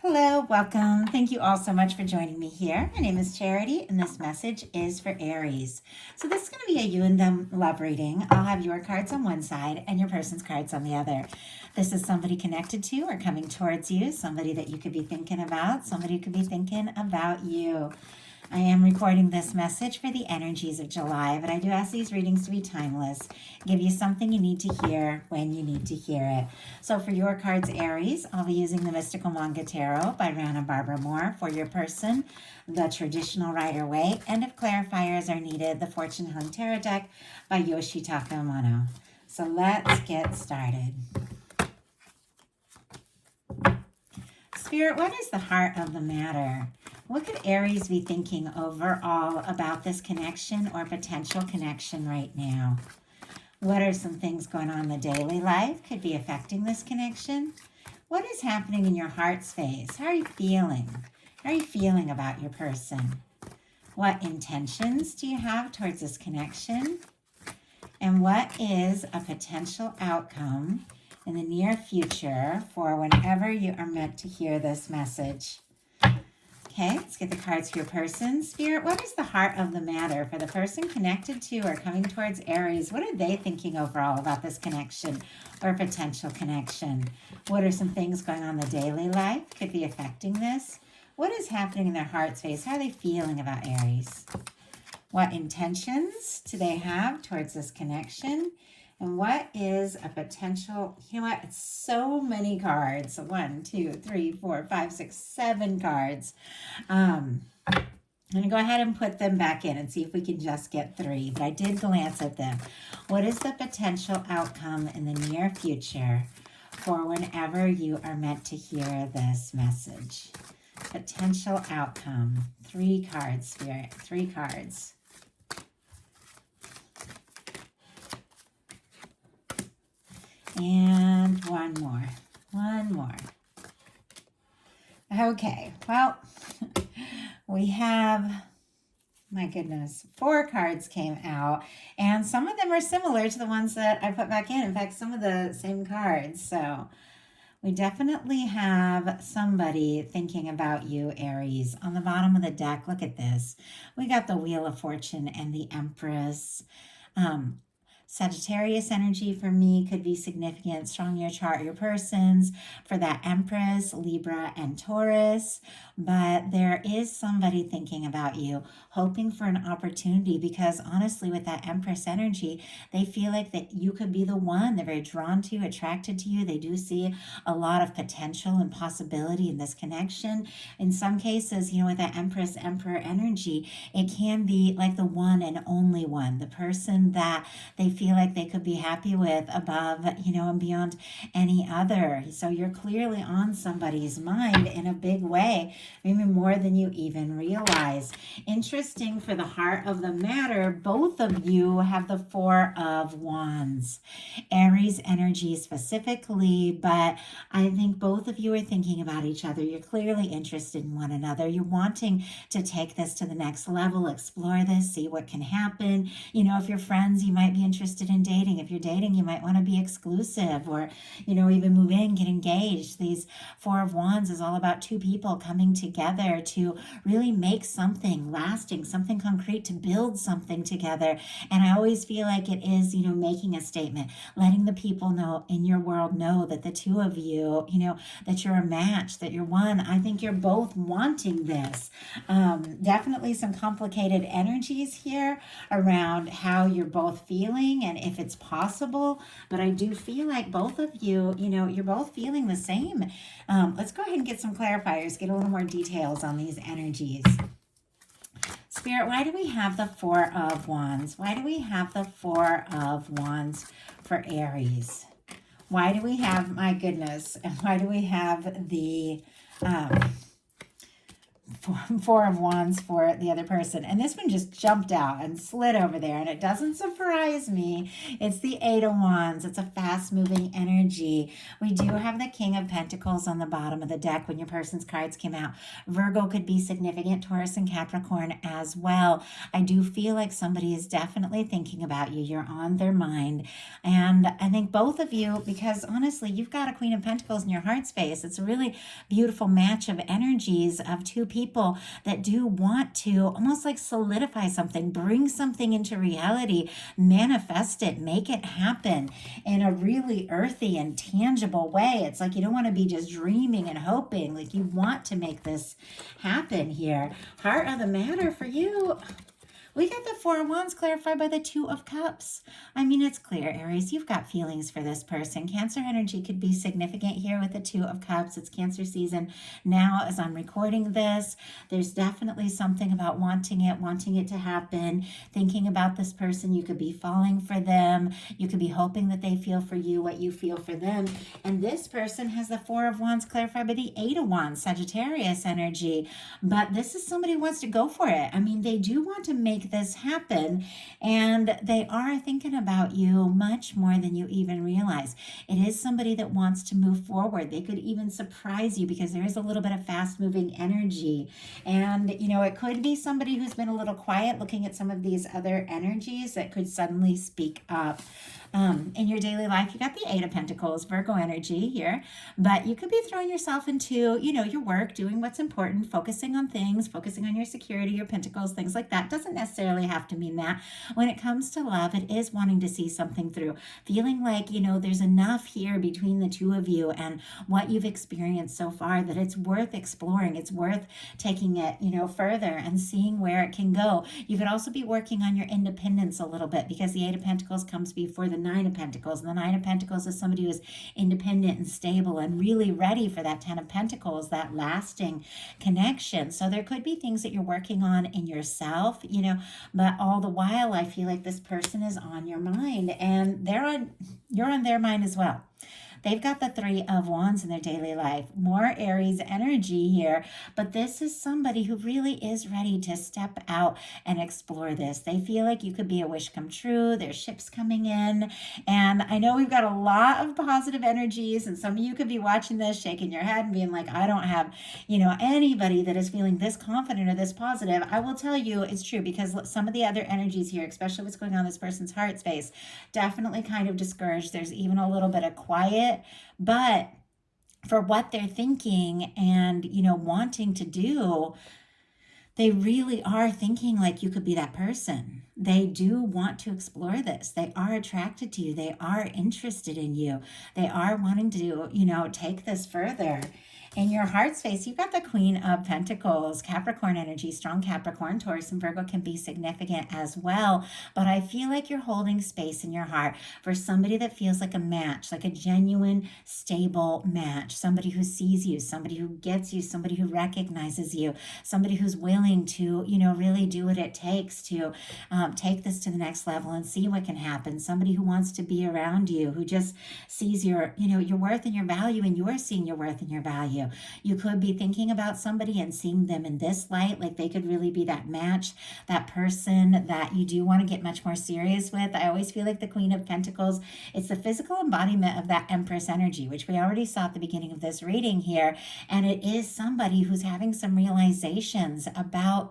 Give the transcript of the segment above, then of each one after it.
Hello, welcome. Thank you all so much for joining me here. My name is Charity, and this message is for Aries. So, this is going to be a you and them love reading. I'll have your cards on one side and your person's cards on the other. This is somebody connected to or coming towards you, somebody that you could be thinking about, somebody who could be thinking about you. I am recording this message for the energies of July, but I do ask these readings to be timeless, give you something you need to hear when you need to hear it. So for your cards, Aries, I'll be using the Mystical Manga Tarot by Rana Barbara Moore. For your person, the Traditional Rider-Waite. And if clarifiers are needed, the Fortune Hung Tarot deck by Yoshitaka Amano. So let's get started. Spirit, what is the heart of the matter? What could Aries be thinking overall about this connection or potential connection right now? What are some things going on in the daily life could be affecting this connection? What is happening in your heart space? How are you feeling? How are you feeling about your person? What intentions do you have towards this connection? And what is a potential outcome in the near future for whenever you are meant to hear this message? Okay, let's get the cards for your person. Spirit, what is the heart of the matter for the person connected to or coming towards Aries? What are they thinking overall about this connection or potential connection? What are some things going on in the daily life could be affecting this? What is happening in their heart space? How are they feeling about Aries? What intentions do they have towards this connection? And what is a potential, you know what, it's so many cards. 1, 2, 3, 4, 5, 6, 7 cards. I'm going to go ahead and put them back in and see if we can just get 3. But I did glance at them. What is the potential outcome in the near future for whenever you are meant to hear this message? Potential outcome. 3 cards, Spirit. 3 cards. And one more. Okay, well, we have, my goodness, 4 cards came out, and some of them are similar to the ones that I put back in. In fact, some of the same cards. So we definitely have somebody thinking about you, Aries. On the bottom of the deck, look at this. We got the Wheel of Fortune and the Empress. Sagittarius energy for me could be significant, strong your chart, your persons, for that Empress, Libra, and Taurus. But there is somebody thinking about you, hoping for an opportunity, because honestly, with that Empress energy, they feel like that you could be the one. They're very drawn to you, attracted to you. They do see a lot of potential and possibility in this connection. In some cases, with that Empress, Emperor energy, it can be like the one and only one, the person that they feel like they could be happy with above, and beyond any other. So you're clearly on somebody's mind in a big way, maybe more than you even realize. Interesting for the heart of the matter, both of you have the 4 of Wands. Aries energy specifically, but I think both of you are thinking about each other. You're clearly interested in one another. You're wanting to take this to the next level, explore this, see what can happen. If you're friends, you might be interested in dating. If you're dating, you might want to be exclusive or, even move in, get engaged. These 4 of Wands is all about 2 people coming together to really make something lasting, something concrete, to build something together. And I always feel like it is, making a statement, letting the people know in your world know that the 2 of you, that you're a match, that you're one. I think you're both wanting this. Definitely some complicated energies here around how you're both feeling and if it's possible, but I do feel like both of you, you're both feeling the same. Let's go ahead and get some clarifiers, get a little more details on these energies. Spirit, why do we have the 4 of Wands? Why do we have the 4 of Wands for Aries? Why do we have, my goodness, and why do we have the Four of Wands for the other person. And this one just jumped out and slid over there. And it doesn't surprise me. It's the Eight of Wands. It's a fast moving energy. We do have the King of Pentacles on the bottom of the deck when your person's cards came out. Virgo could be significant, Taurus and Capricorn as well. I do feel like somebody is definitely thinking about you. You're on their mind. And I think both of you, because honestly, you've got a Queen of Pentacles in your heart space. It's a really beautiful match of energies of two people that do want to almost like solidify something, bring something into reality, manifest it, make it happen in a really earthy and tangible way. It's like you don't want to be just dreaming and hoping, like you want to make this happen here. Heart of the matter for you. We got the Four of Wands clarified by the Two of Cups. I mean, it's clear, Aries, you've got feelings for this person. Cancer energy could be significant here with the Two of Cups. It's Cancer season now as I'm recording this. There's definitely something about wanting it to happen, thinking about this person. You could be falling for them. You could be hoping that they feel for you what you feel for them. And this person has the Four of Wands clarified by the Eight of Wands, Sagittarius energy. But this is somebody who wants to go for it. I mean, they do want to make this happen, and they are thinking about you much more than you even realize. It is somebody that wants to move forward. They could even surprise you because there is a little bit of fast moving energy. And it could be somebody who's been a little quiet, looking at some of these other energies that could suddenly speak up. In your daily life, you got the Eight of Pentacles, Virgo energy here, but you could be throwing yourself into, your work, doing what's important, focusing on things, focusing on your security, your pentacles, things like that. Doesn't necessarily have to mean that. When it comes to love, it is wanting to see something through, feeling like, there's enough here between the two of you and what you've experienced so far that it's worth exploring. It's worth taking it, further and seeing where it can go. You could also be working on your independence a little bit because the Eight of Pentacles comes before the Nine of Pentacles. And the Nine of Pentacles is somebody who is independent and stable and really ready for that Ten of Pentacles, that lasting connection. So there could be things that you're working on in yourself, but all the while I feel like this person is on your mind and you're on their mind as well. They've got the Three of Wands in their daily life. More Aries energy here, but this is somebody who really is ready to step out and explore this. They feel like you could be a wish come true. There's ships coming in, and I know we've got a lot of positive energies, and some of you could be watching this, shaking your head and being like, I don't have, anybody that is feeling this confident or this positive. I will tell you it's true because some of the other energies here, especially what's going on in this person's heart space, definitely kind of discouraged. There's even a little bit of quiet, but for what they're thinking and wanting to do, they really are thinking like you could be that person. They do want to explore this. They are attracted to you. They are interested in you. They are wanting to take this further. In your heart space, you've got the Queen of Pentacles, Capricorn energy, strong Capricorn. Taurus and Virgo can be significant as well. But I feel like you're holding space in your heart for somebody that feels like a match, like a genuine, stable match. Somebody who sees you, somebody who gets you, somebody who recognizes you, somebody who's willing to, really do what it takes to take this to the next level and see what can happen. Somebody who wants to be around you, who just sees your worth and your value, and you're seeing your worth and your value. You could be thinking about somebody and seeing them in this light, like they could really be that match, that person that you do want to get much more serious with. I always feel like the Queen of Pentacles, it's the physical embodiment of that Empress energy, which we already saw at the beginning of this reading here. And it is somebody who's having some realizations about,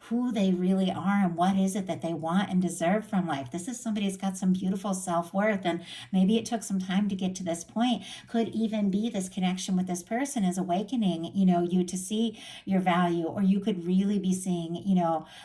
who they really are and what is it that they want and deserve from life. This is somebody who's got some beautiful self-worth, and maybe it took some time to get to this point. Could even be this connection with this person is awakening, you to see your value, or you could really be seeing,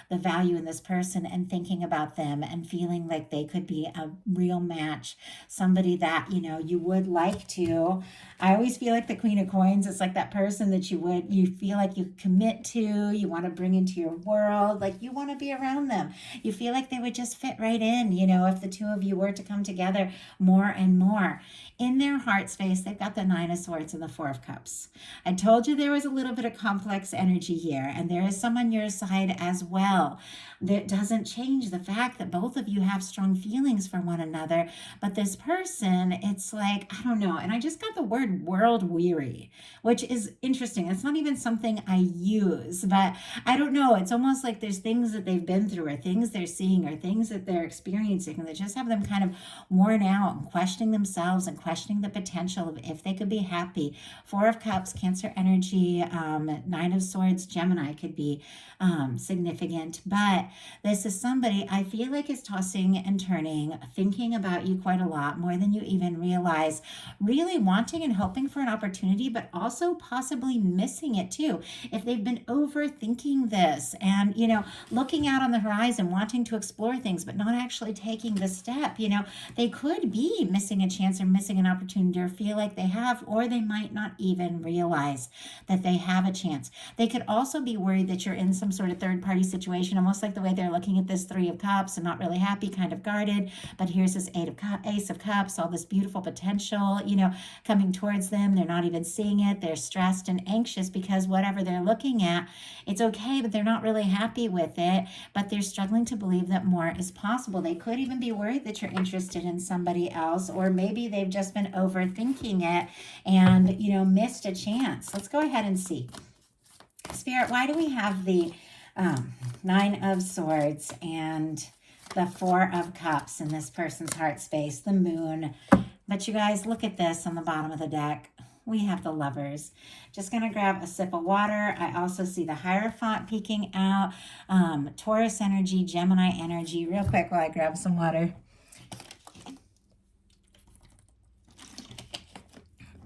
the value in this person and thinking about them and feeling like they could be a real match, somebody that, you would like to. I always feel like the Queen of Coins is like that person that you feel like you commit to, you want to bring into your world, like you want to be around them. You feel like they would just fit right in, if the two of you were to come together more and more. In their heart space, they've got the Nine of Swords and the Four of Cups. Cups. I told you there was a little bit of complex energy here, and there is some on your side as well. That doesn't change the fact that both of you have strong feelings for one another, but this person, it's like, I don't know, and I just got the word world weary, which is interesting. It's not even something I use, but I don't know. It's almost like there's things that they've been through or things they're seeing or things that they're experiencing that just have them kind of worn out and questioning themselves and questioning the potential of if they could be happy. Four of Cups, Cancer energy, Nine of Swords, Gemini could be significant, but this is somebody I feel like is tossing and turning, thinking about you quite a lot, more than you even realize, really wanting and hoping for an opportunity, but also possibly missing it too. If they've been overthinking this and, looking out on the horizon, wanting to explore things, but not actually taking the step, they could be missing a chance or missing an opportunity or feel like they have, or they might not even realize that they have a chance. They could also be worried that you're in some sort of third party situation, almost like the way they're looking at this Three of Cups and not really happy, kind of guarded. But here's this Ace of Cups, all this beautiful potential, coming towards them. They're not even seeing it. They're stressed and anxious because whatever they're looking at, it's okay, but they're not really happy with it. But they're struggling to believe that more is possible. They could even be worried that you're interested in somebody else, or maybe they've just been overthinking it and, missed a chance. Let's go ahead and see. Spirit, why do we have the Nine of Swords and the Four of Cups in this person's heart space, the Moon? But you guys, look at this on the bottom of the deck. We have the Lovers. Just going to grab a sip of water. I also see the Hierophant peeking out, Taurus energy, Gemini energy. Real quick while I grab some water.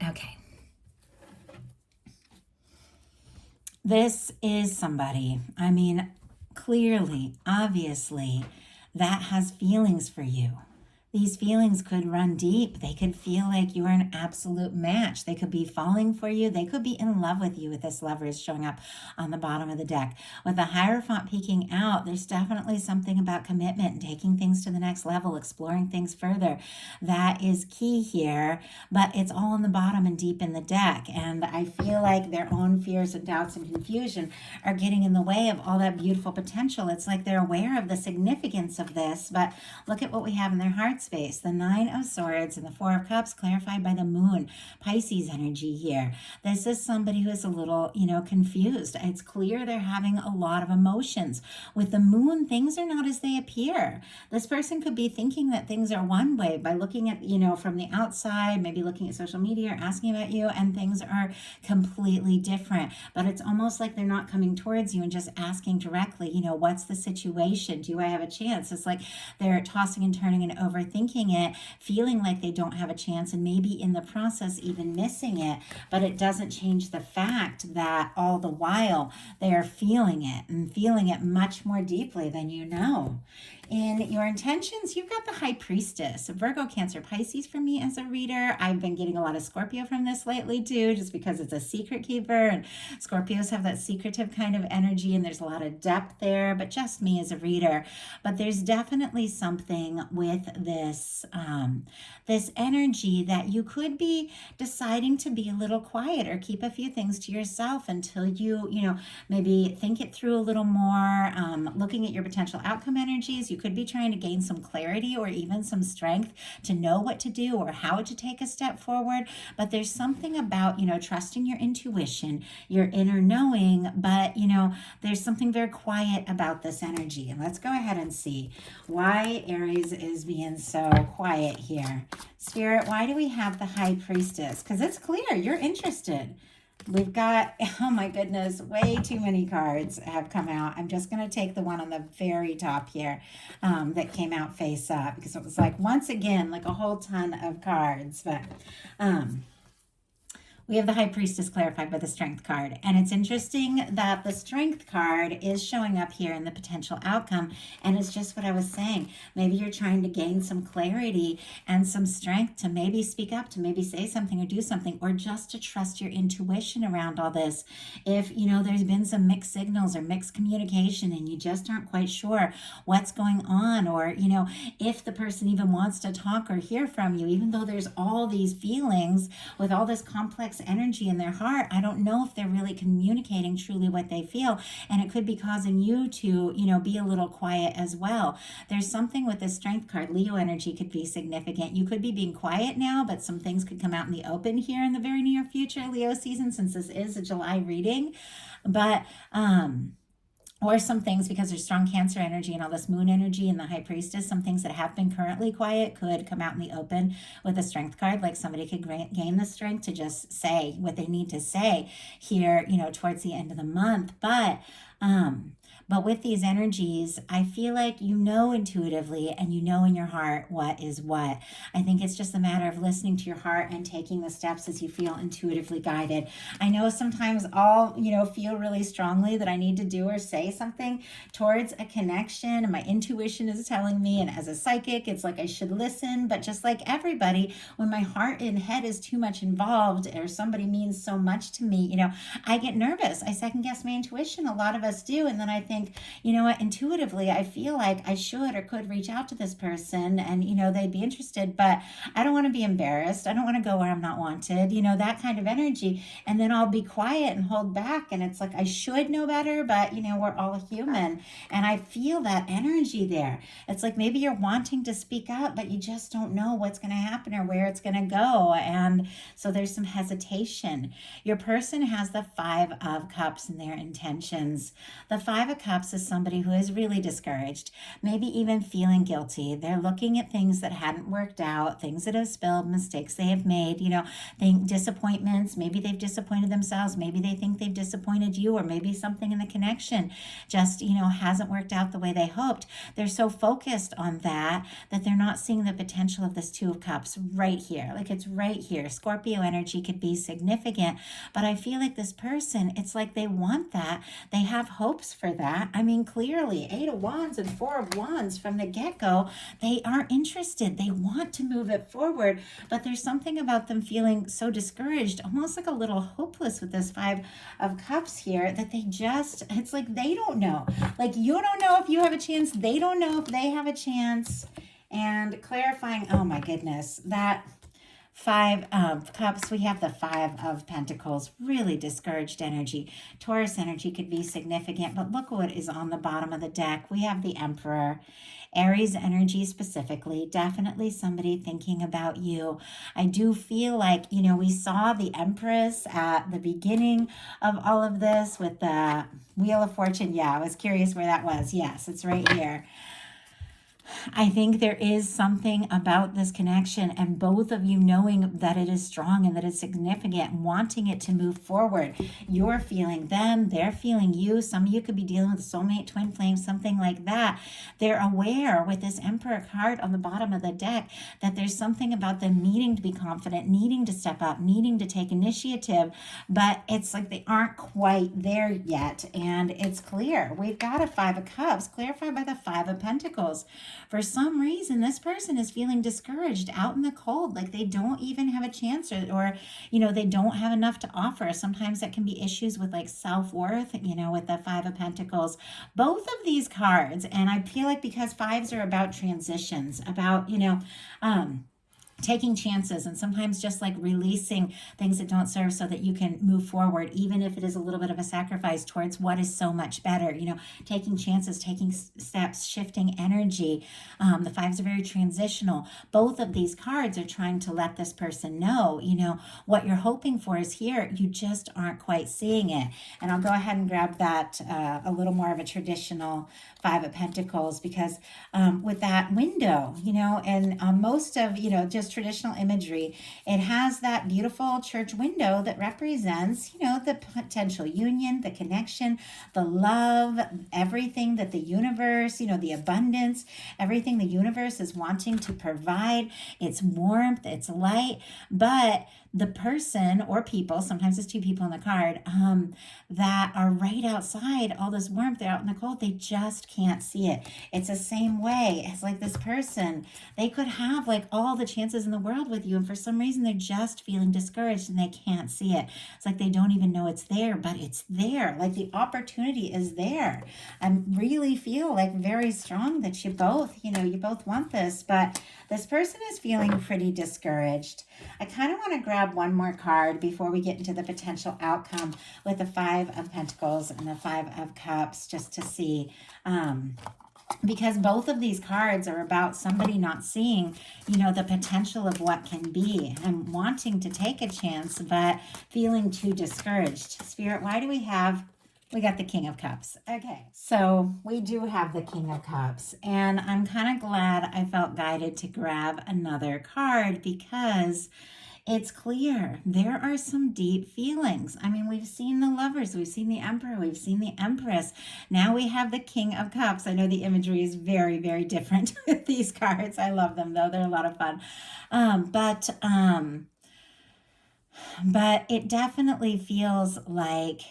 Okay. This is somebody, clearly, obviously, that has feelings for you. These feelings could run deep. They could feel like you are an absolute match. They could be falling for you. They could be in love with you with this Lovers showing up on the bottom of the deck. With the Hierophant peeking out, there's definitely something about commitment and taking things to the next level, exploring things further. That is key here, but it's all on the bottom and deep in the deck. And I feel like their own fears and doubts and confusion are getting in the way of all that beautiful potential. It's like they're aware of the significance of this, but look at what we have in their heart space. The Nine of Swords and the Four of Cups clarified by the Moon, Pisces energy here. This is somebody who is a little, confused. It's clear they're having a lot of emotions. With the Moon, things are not as they appear. This person could be thinking that things are one way by looking at, from the outside, maybe looking at social media or asking about you, and things are completely different. But it's almost like they're not coming towards you and just asking directly, what's the situation? Do I have a chance? It's like they're tossing and turning and overthinking it, feeling like they don't have a chance, and maybe in the process even missing it. But it doesn't change the fact that all the while they are feeling it, and feeling it much more deeply than you know. In your intentions, you've got the High Priestess, Virgo, Cancer, Pisces for me as a reader. I've been getting a lot of Scorpio from this lately too, just because it's a secret keeper, and Scorpios have that secretive kind of energy, and there's a lot of depth there, but just me as a reader. But there's definitely something with this this energy that you could be deciding to be a little quiet or keep a few things to yourself until you maybe think it through a little more, looking at your potential outcome energies. You could be trying to gain some clarity or even some strength to know what to do or how to take a step forward. But there's something about, trusting your intuition, your inner knowing, but, there's something very quiet about this energy. And let's go ahead and see why Aries is being so quiet here. Spirit, why do we have the High Priestess? Because it's clear you're interested. We've got, oh my goodness, way too many cards have come out. I'm just going to take the one on the very top here that came out face up, because it was like, once again, like a whole ton of cards. But we have the High Priestess clarified by the Strength card. And it's interesting that the Strength card is showing up here in the potential outcome. And it's just what I was saying. Maybe you're trying to gain some clarity and some strength to maybe speak up, to maybe say something or do something, or just to trust your intuition around all this. If, there's been some mixed signals or mixed communication and you just aren't quite sure what's going on, or, if the person even wants to talk or hear from you, even though there's all these feelings with all this complex complex energy in their heart. I don't know if they're really communicating truly what they feel, and it could be causing you to, be a little quiet as well. There's something with this Strength card. Leo energy could be significant. You could be being quiet now, but some things could come out in the open here in the very near future, Leo season, since this is a July reading. But or some things, because there's strong Cancer energy and all this moon energy and the high priestess, some things that have been currently quiet could come out in the open with a Strength card. Like somebody could gain the strength to just say what they need to say here, towards the end of the month. But with these energies, I feel like intuitively and in your heart what is what. I think it's just a matter of listening to your heart and taking the steps as you feel intuitively guided. I know sometimes I'll, feel really strongly that I need to do or say something towards a connection, and my intuition is telling me, and as a psychic, it's like I should listen. But just like everybody, when my heart and head is too much involved, or somebody means so much to me, I get nervous. I second guess my intuition. A lot of us do. And then I think, what, intuitively, I feel like I should or could reach out to this person and, they'd be interested, but I don't want to be embarrassed. I don't want to go where I'm not wanted, that kind of energy. And then I'll be quiet and hold back. And it's like, I should know better, but, we're all human. And I feel that energy there. It's like maybe you're wanting to speak up, but you just don't know what's going to happen or where it's going to go. And so there's some hesitation. Your person has the Five of Cups in their intentions. The Five of Cups is somebody who is really discouraged, maybe even feeling guilty. They're looking at things that hadn't worked out, things that have spilled, mistakes they have made, disappointments. Maybe they've disappointed themselves. Maybe they think they've disappointed you, or maybe something in the connection just, hasn't worked out the way they hoped. They're so focused on that they're not seeing the potential of this Two of Cups right here. Like it's right here. Scorpio energy could be significant, but I feel like this person, it's like they want that. They have hopes for that. I mean, clearly, Eight of Wands and Four of Wands from the get-go, they aren't interested. They want to move it forward, but there's something about them feeling so discouraged, almost like a little hopeless with this Five of Cups here, that it's like they don't know. Like you don't know if you have a chance. They don't know if they have a chance. And clarifying, oh my goodness, that Five of Cups, we have the Five of Pentacles, really discouraged energy. Taurus energy could be significant, but look what is on the bottom of the deck. We have the Emperor. Aries energy specifically, definitely somebody thinking about you. I do feel like, we saw the Empress at the beginning of all of this with the Wheel of Fortune. Yeah, I was curious where that was. Yes, it's right here. I think there is something about this connection, and both of you knowing that it is strong and that it's significant, wanting it to move forward. You're feeling them, they're feeling you. Some of you could be dealing with soulmate, twin flame, something like that. They're aware with this Emperor card on the bottom of the deck that there's something about them needing to be confident, needing to step up, needing to take initiative, but it's like they aren't quite there yet. And it's clear. We've got a Five of Cups clarified by the Five of Pentacles. For some reason, this person is feeling discouraged, out in the cold, like they don't even have a chance, or they don't have enough to offer. Sometimes that can be issues with like self-worth, with the Five of Pentacles. Both of these cards, and I feel like because fives are about transitions, about, taking chances, and sometimes just like releasing things that don't serve so that you can move forward, even if it is a little bit of a sacrifice towards what is so much better, taking chances, taking steps, shifting energy. The fives are very transitional. Both of these cards are trying to let this person know, what you're hoping for is here. You just aren't quite seeing it. And I'll go ahead and grab that a little more of a traditional Five of Pentacles, because with that window, and most of, just traditional imagery, it has that beautiful church window that represents, the potential union, the connection, the love, everything that the universe, the abundance, everything the universe is wanting to provide. It's warmth, it's light, but the person or people, sometimes it's two people in the card, that are right outside all this warmth, they're out in the cold, they just can't see it. It's the same way. It's like this person, they could have like all the chances in the world with you, and for some reason they're just feeling discouraged and they can't see it. It's like they don't even know it's there, but it's there. Like the opportunity is there. I really feel like very strong that you both want this, but this person is feeling pretty discouraged. I kind of want to grab grab one more card before we get into the potential outcome with the Five of Pentacles and the Five of Cups, just to see. Because both of these cards are about somebody not seeing, the potential of what can be and wanting to take a chance, but feeling too discouraged. Spirit, why do we got the King of Cups. Okay, so we do have the King of Cups, and I'm kind of glad I felt guided to grab another card because it's clear there are some deep feelings. I mean, we've seen the Lovers, we've seen the Emperor, we've seen the Empress. Now we have the King of Cups. I know the imagery is very, very different with these cards. I love them though. They're a lot of fun. But it definitely feels like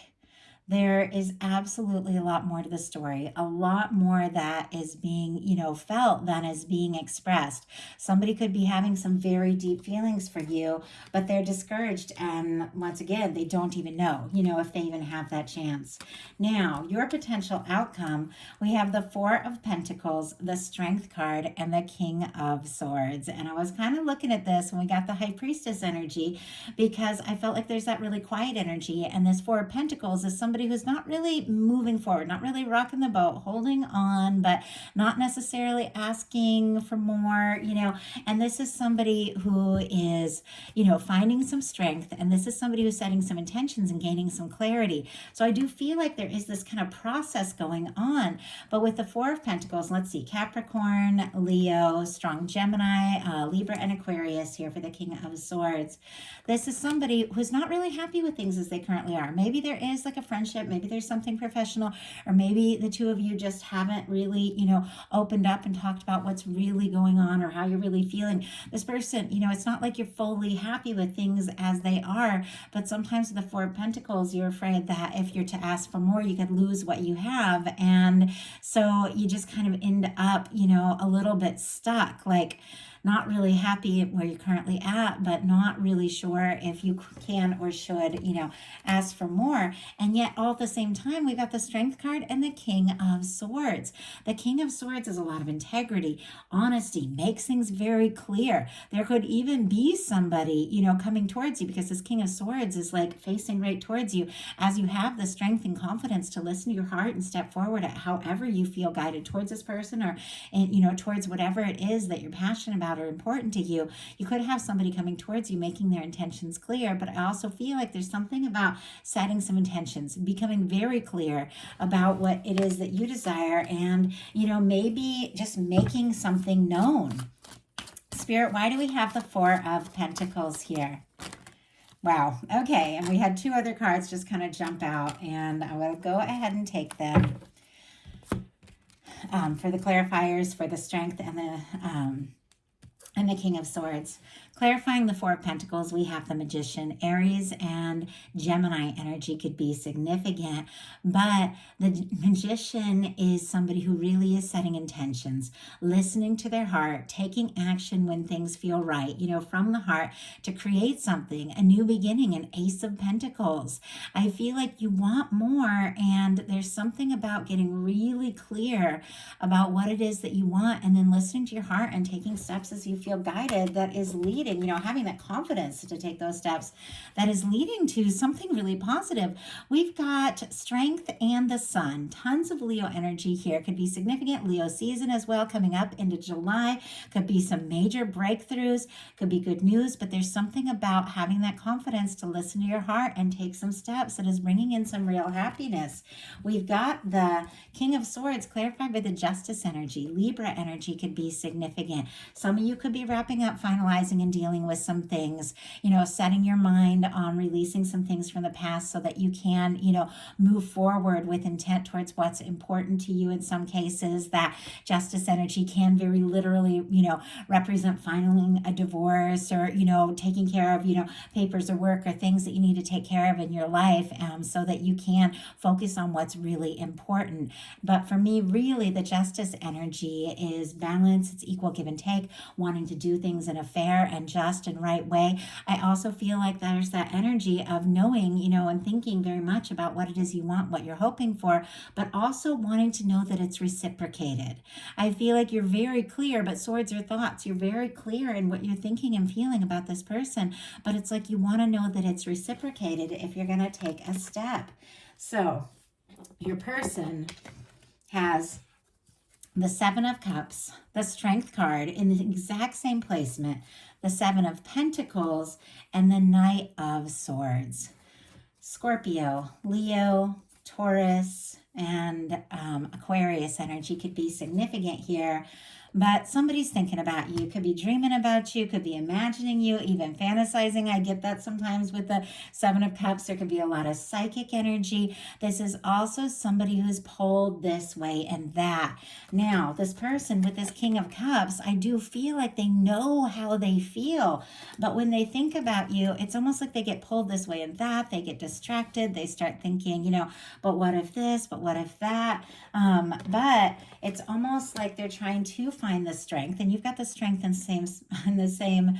there is absolutely a lot more to the story, a lot more that is being, felt than is being expressed. Somebody could be having some very deep feelings for you, but they're discouraged. And once again, they don't even know, if they even have that chance. Now, your potential outcome, we have the Four of Pentacles, the Strength card, and the King of Swords. And I was kind of looking at this when we got the High Priestess energy, because I felt like there's that really quiet energy. And this Four of Pentacles is somebody who's not really moving forward, not really rocking the boat, holding on, but not necessarily asking for more, and this is somebody who is, finding some strength, and this is somebody who's setting some intentions and gaining some clarity. So I do feel like there is this kind of process going on, but with the Four of Pentacles, let's see, Capricorn, Leo, strong Gemini, Libra, and Aquarius here for the King of Swords. This is somebody who's not really happy with things as they currently are. Maybe there is like a friendship, maybe there's something professional, or maybe the two of you just haven't really, opened up and talked about what's really going on or how you're really feeling. This person, it's not like you're fully happy with things as they are, but sometimes with the Four of Pentacles, you're afraid that if you're to ask for more, you could lose what you have. And so you just kind of end up, a little bit stuck, like not really happy where you're currently at, but not really sure if you can or should, ask for more. And yet all at the same time, we've got the Strength card and the King of Swords. The King of Swords is a lot of integrity, honesty, makes things very clear. There could even be somebody, coming towards you, because this King of Swords is like facing right towards you as you have the strength and confidence to listen to your heart and step forward at however you feel guided towards this person, or, towards whatever it is that you're passionate about or important to you. You could have somebody coming towards you, making their intentions clear, but I also feel like there's something about setting some intentions, becoming very clear about what it is that you desire, and, maybe just making something known. Spirit, why do we have the Four of Pentacles here? Wow. Okay. And we had two other cards just kind of jump out, and I will go ahead and take them for the clarifiers for the Strength and the King of Swords. Clarifying the Four of Pentacles, we have the Magician. Aries and Gemini energy could be significant, but the Magician is somebody who really is setting intentions, listening to their heart, taking action when things feel right, from the heart to create something, a new beginning, an Ace of Pentacles. I feel like you want more, and there's something about getting really clear about what it is that you want, and then listening to your heart and taking steps as you feel guided that is leading, having that confidence to take those steps that is leading to something really positive. We've got Strength and the Sun. Tons of Leo energy here. Could be significant Leo season as well coming up into July. Could be some major breakthroughs. Could be good news, but there's something about having that confidence to listen to your heart and take some steps that is bringing in some real happiness. We've got the King of Swords clarified by the Justice energy. Libra energy could be significant. Some of you could be wrapping up, finalizing, and dealing with some things, setting your mind on releasing some things from the past so that you can, move forward with intent towards what's important to you. In some cases, that Justice energy can very literally, represent filing a divorce, or, taking care of, papers or work or things that you need to take care of in your life, so that you can focus on what's really important. But for me, really, the Justice energy is balance. It's equal give and take, wanting to do things in a fair and and just and right way. I also feel like there's that energy of knowing, and thinking very much about what it is you want, what you're hoping for, but also wanting to know that it's reciprocated. I feel like you're very clear, but swords are thoughts. You're very clear in what you're thinking and feeling about this person, but it's like you want to know that it's reciprocated if you're going to take a step. So your person has the Seven of Cups, the Strength card in the exact same placement, the Seven of Pentacles, and the Knight of Swords. Scorpio, Leo, Taurus, and Aquarius energy could be significant here. But somebody's thinking about you, could be dreaming about you, could be imagining you, even fantasizing. I get that sometimes with the Seven of Cups. There could be a lot of psychic energy. This is also somebody who's pulled this way and that. Now, this person with this King of Cups, I do feel like they know how they feel. But when they think about you, it's almost like they get pulled this way and that. They get distracted. They start thinking, but what if this? But what if that? But it's almost like they're trying to find the strength, and you've got the strength in the same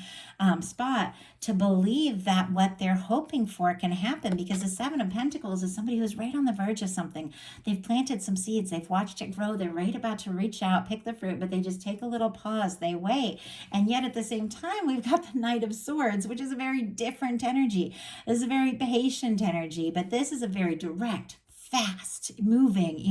spot to believe that what they're hoping for can happen, because the Seven of Pentacles is somebody who's right on the verge of something. They've planted some seeds, they've watched it grow, they're right about to reach out, pick the fruit, but they just take a little pause, they wait. And yet at the same time, we've got the Knight of Swords, which is a very different energy. This is a very patient energy, but this is a very direct, fast moving,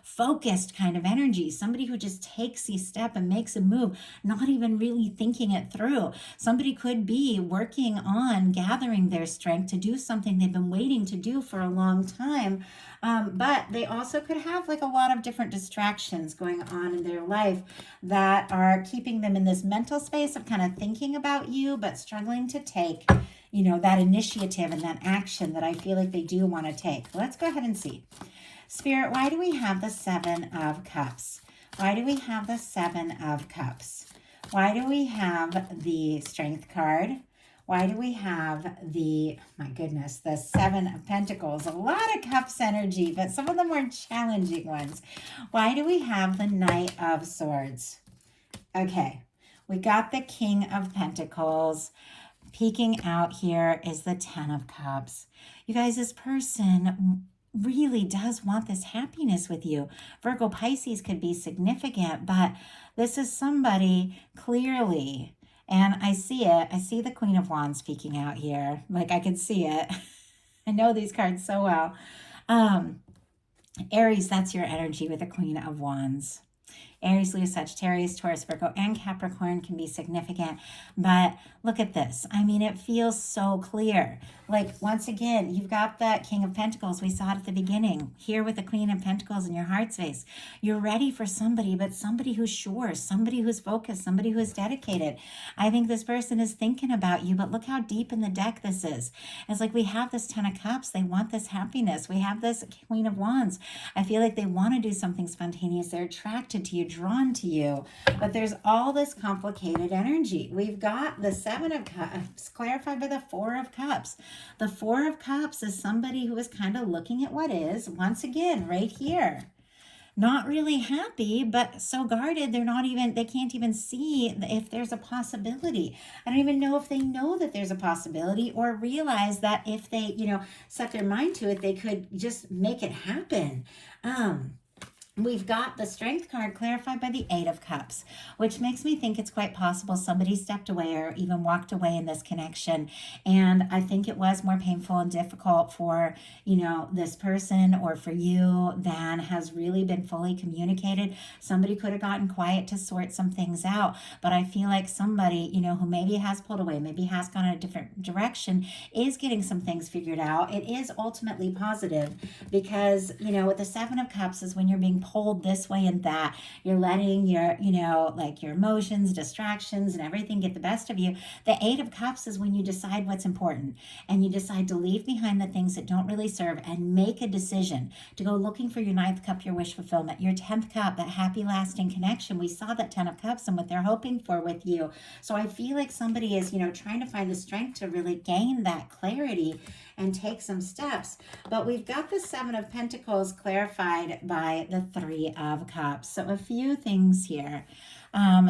focused kind of energy. Somebody who just takes a step and makes a move, not even really thinking it through. Somebody could be working on gathering their strength to do something they've been waiting to do for a long time. But they also could have like a lot of different distractions going on in their life that are keeping them in this mental space of kind of thinking about you, but struggling to take that initiative and that action that I feel like they do want to take. Let's go ahead and see. Spirit, why do we have the Seven of Cups? Why do we have the Seven of Cups? Why do we have the Strength card? Why do we have the Seven of Pentacles? A lot of Cups energy, but some of them are challenging ones. Why do we have the Knight of Swords? Okay, we got the King of Pentacles. Peeking out here is the Ten of Cups. You guys, this person really does want this happiness with you. Virgo, Pisces could be significant, but this is somebody clearly, and I see it. I see the Queen of Wands peeking out here. Like I can see it. I know these cards so well. Aries, that's your energy with the Queen of Wands. Aries, Leo, Sagittarius, Taurus, Virgo, and Capricorn can be significant. But look at this. I mean, it feels so clear. Like, once again, you've got that King of Pentacles. We saw it at the beginning. Here with the Queen of Pentacles in your heart space. You're ready for somebody, but somebody who's sure, somebody who's focused, somebody who's dedicated. I think this person is thinking about you, but look how deep in the deck this is. It's like we have this Ten of Cups. They want this happiness. We have this Queen of Wands. I feel like they want to do something spontaneous. They're attracted to you, drawn to you, but there's all this complicated energy. We've got the Seven of Cups clarified by the Four of Cups. The Four of Cups is somebody who is kind of looking at what is, once again, right here. Not really happy, but so guarded, they can't even see if there's a possibility. I don't even know if they know that there's a possibility or realize that if they, set their mind to it, they could just make it happen. We've got the Strength card clarified by the Eight of Cups, which makes me think it's quite possible somebody stepped away or even walked away in this connection. And I think it was more painful and difficult for, this person or for you than has really been fully communicated. Somebody could have gotten quiet to sort some things out. But I feel like somebody, who maybe has pulled away, maybe has gone in a different direction, is getting some things figured out. It is ultimately positive because, with the Seven of Cups is when you're being pulled this way and that. You're letting your, your emotions, distractions, and everything get the best of you. The Eight of Cups is when you decide what's important and you decide to leave behind the things that don't really serve and make a decision to go looking for your Ninth Cup, your wish fulfillment, your 10th Cup, that happy lasting connection. We saw that 10 of Cups and what they're hoping for with you. So I feel like somebody is, trying to find the strength to really gain that clarity and take some steps. But we've got the Seven of Pentacles clarified by the Three of Cups. So a few things here.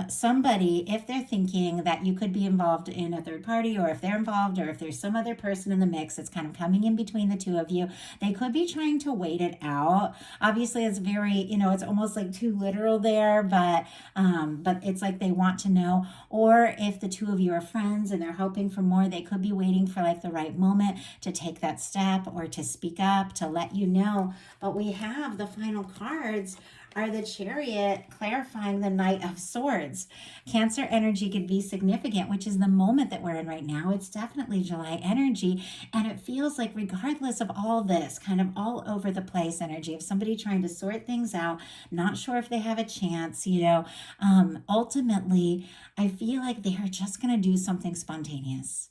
Somebody, if they're thinking that you could be involved in a third party, or if they're involved, or if there's some other person in the mix that's kind of coming in between the two of you, they could be trying to wait it out. Obviously, it's very, it's almost like too literal there, but it's like they want to know. Or if the two of you are friends and they're hoping for more, they could be waiting for like the right moment to take that step or to speak up to let you know. But we have the final cards are the Chariot, clarifying the Knight of Swords. Cancer energy could be significant, which is the moment that we're in right now. It's definitely July energy. And it feels like, regardless of all this, kind of all over the place energy of somebody trying to sort things out, not sure if they have a chance, ultimately, I feel like they are just going to do something spontaneous,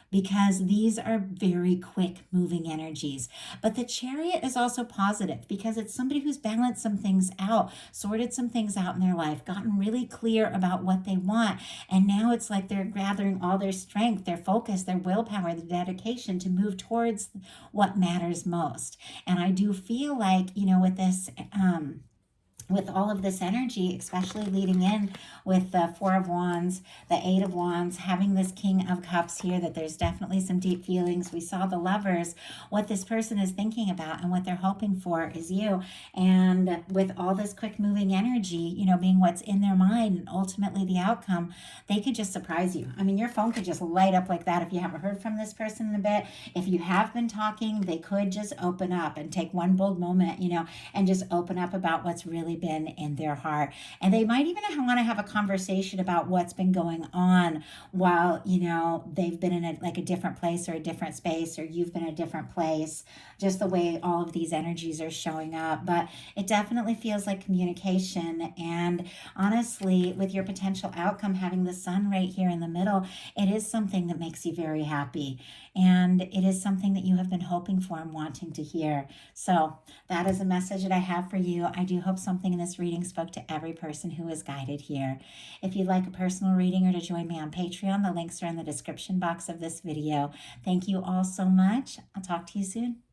because these are very quick moving energies. But the Chariot is also positive, because it's somebody who's balanced some things out, sorted some things out in their life, gotten really clear about what they want. And now it's like they're gathering all their strength, their focus, their willpower, their dedication to move towards what matters most. And I do feel like, with this, with all of this energy, especially leading in with the Four of Wands, the Eight of Wands, having this King of Cups here, that there's definitely some deep feelings. We saw the Lovers. What this person is thinking about and what they're hoping for is you. And with all this quick moving energy, being what's in their mind and ultimately the outcome, they could just surprise you. I mean, your phone could just light up like that if you haven't heard from this person in a bit. If you have been talking, they could just open up and take one bold moment, and just open up about what's really been in their heart. And they might even want to have a conversation about what's been going on while, they've been in a different place or a different space, or you've been in a different place, just the way all of these energies are showing up. But it definitely feels like communication. And honestly, with your potential outcome having the sun right here in the middle, it is something that makes you very happy. And it is something that you have been hoping for and wanting to hear. So that is a message that I have for you. I do hope something in this reading spoke to every person who is guided here. If you'd like a personal reading or to join me on Patreon, the links are in the description box of this video. Thank you all so much. I'll talk to you soon.